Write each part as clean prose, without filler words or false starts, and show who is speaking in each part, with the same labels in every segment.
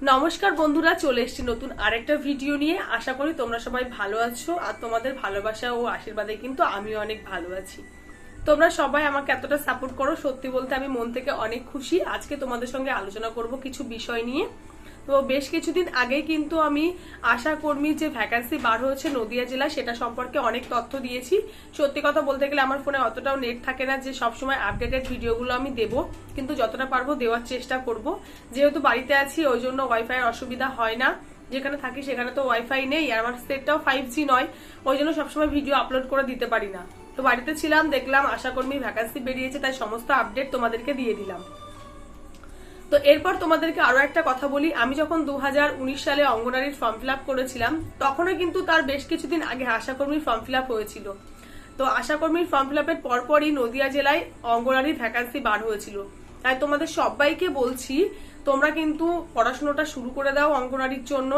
Speaker 1: নমস্কার বন্ধুরা, চলে এসেছি নতুন আরেকটা ভিডিও নিয়ে। আশা করি তোমরা সবাই ভালো আছো, আর তোমাদের ভালোবাসা ও আশীর্বাদে কিন্তু আমিও অনেক ভালো আছি। তোমরা সবাই আমাকে এতটা সাপোর্ট করো, সত্যি বলতে আমি মন থেকে অনেক খুশি। আজকে তোমাদের সঙ্গে আলোচনা করব কিছু বিষয় নিয়ে। তো বেশ কিছুদিন আগেই কিন্তু আমি আশা কর্মীর যে ভ্যাকান্সি বার হয়েছে নদিয়া জেলা, সেটা সম্পর্কে অনেক তথ্য দিয়েছি। সত্যি কথা বলতে গেলে আমার ফোনে অতটাও নেট থাকে না যে সবসময় আপডেটেড ভিডিওগুলো আমি দেবো, কিন্তু যতটা পারবো দেওয়ার চেষ্টা করব। যেহেতু বাড়িতে আছি ওই জন্য ওয়াইফাই এর অসুবিধা হয় না, যেখানে থাকি সেখানে তো ওয়াইফাই নেই, আর আমার সেটটাও 5G নয়, ওই জন্য সবসময় ভিডিও আপলোড করে দিতে পারি না। তো বাড়িতে ছিলাম, দেখলাম আশা কর্মীর ভ্যাকান্সি বেরিয়েছে, তাই সমস্ত আপডেট তোমাদেরকে দিয়ে দিলাম। তো এরপর তোমাদেরকে আরো একটা কথা বলি, আমি যখন 2019 সালে অঙ্গনারীর ফর্ম ফিল আপ করেছিলাম, তখনও কিন্তু তার বেশ কিছুদিন আগে আশাকর্মীর ফর্ম ফিল আপ হয়েছিল। তো আশাকর্মীর ফর্ম ফিল আপের পরপরই নদিয়া জেলায় অঙ্গনারীর ভ্যাকান্সি বার হয়েছিল। তাই তোমাদের সবাইকে বলছি, তোমরা কিন্তু পড়াশোনাটা শুরু করে দাও অঙ্গনারীর জন্য।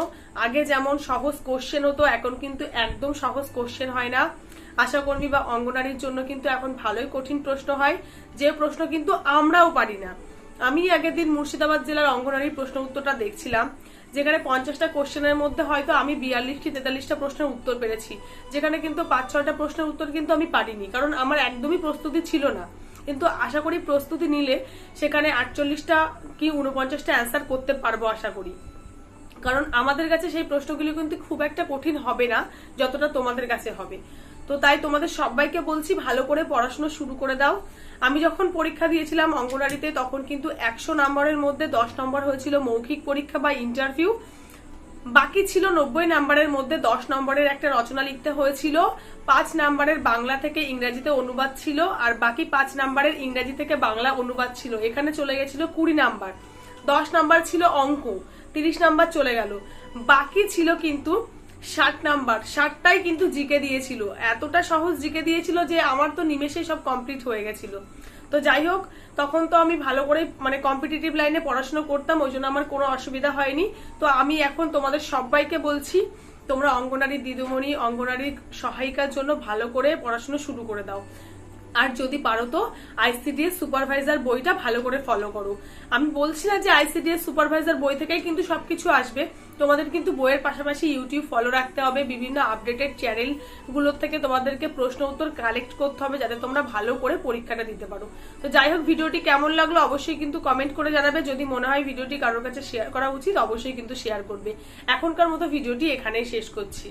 Speaker 1: আগে যেমন সহজ কোশ্চেন হতো, এখন কিন্তু একদম সহজ কোশ্চেন হয় না। আশাকর্মী বা অঙ্গনারীর জন্য কিন্তু এখন ভালোই কঠিন প্রশ্ন হয়, যে প্রশ্ন কিন্তু আমরাও পারি না। আমি আগের দিন মুর্শিদাবাদ জেলার অঙ্গনারীর প্রশ্ন উত্তরটা দেখছিলাম, যেখানে 50টা কোশ্চেনের মধ্যে হয়তো আমি 42-43টা প্রশ্নের উত্তর পেরেছি, যেখানে কিন্তু 5-6টা প্রশ্নের উত্তর কিন্তু আমি পারিনি, কারণ আমার একদমই প্রস্তুতি ছিল না। কিন্তু আশা করি প্রস্তুতি নিলে সেখানে 48টা কি 49টা অ্যান্সার করতে পারবো আশা করি, কারণ আমাদের কাছে সেই প্রশ্নগুলি কিন্তু খুব একটা কঠিন হবে না যতটা তোমাদের কাছে হবে। তো তাই তোমাদের সবাইকে বলছি, ভালো করে পড়াশোনা শুরু করে দাও। আমি যখন পরীক্ষা দিয়েছিলাম অঙ্গনারীতে, তখন কিন্তু 100 নম্বরের মধ্যে 10 নম্বর হয়েছিল মৌখিক পরীক্ষা বা ইন্টারভিউ, বাকি ছিল 90 নম্বরের মধ্যে 10 নম্বরের একটা রচনা লিখতে হয়েছিল, 5 নম্বরের বাংলা থেকে ইংরেজিতে অনুবাদ ছিল, আর বাকি 5 নম্বরের ইংরেজি থেকে বাংলা অনুবাদ ছিল। এখানে চলে গেছিল 20 নাম্বার। 10 নাম্বার ছিল অঙ্ক, 30 নাম্বার চলে গেল। বাকি ছিল কিন্তু 60 নাম্বার, 60টাই কিন্তু জিকে দিয়েছিল। এতটা সহজ জিকে দিয়েছিল যে আমার তো নিমেষে সব কমপ্লিট হয়ে গেছিল। তো যাই হোক, তখন তো আমি ভালো করে কম্পিটিটিভ লাইনে পড়াশোনা করতাম, ওই জন্য আমার কোনো অসুবিধা হয়নি। তো আমি এখন তোমাদের সবাইকে বলছি, তোমরা অঙ্গনারী দিদিমণি, অঙ্গনারী সহায়িকার জন্য ভালো করে পড়াশোনা শুরু করে দাও। আর যদি পারো তো আইসিডিএস সুপারভাইজার বইটা ভালো করে ফলো করো। আমি বলছি না যে আইসিডিএস সুপারভাইজার বই থেকেই কিন্তু সবকিছু আসবে, তোমাদের কিন্তু বইয়ের পাশাপাশি ইউটিউব ফলো রাখতে হবে, বিভিন্ন আপডেটেড চ্যানেল গুলোর থেকে তোমাদেরকে প্রশ্ন উত্তর কালেক্ট করতে হবে, যাতে তোমরা ভালো করে পরীক্ষাটা দিতে পারো। তো যাই হোক, ভিডিওটি কেমন লাগলো অবশ্যই কিন্তু কমেন্ট করে জানাবে। যদি মনে হয় ভিডিওটি কারোর কাছে শেয়ার করা উচিত, অবশ্যই কিন্তু শেয়ার করবে। এখনকার মতো ভিডিওটি এখানেই শেষ করছি।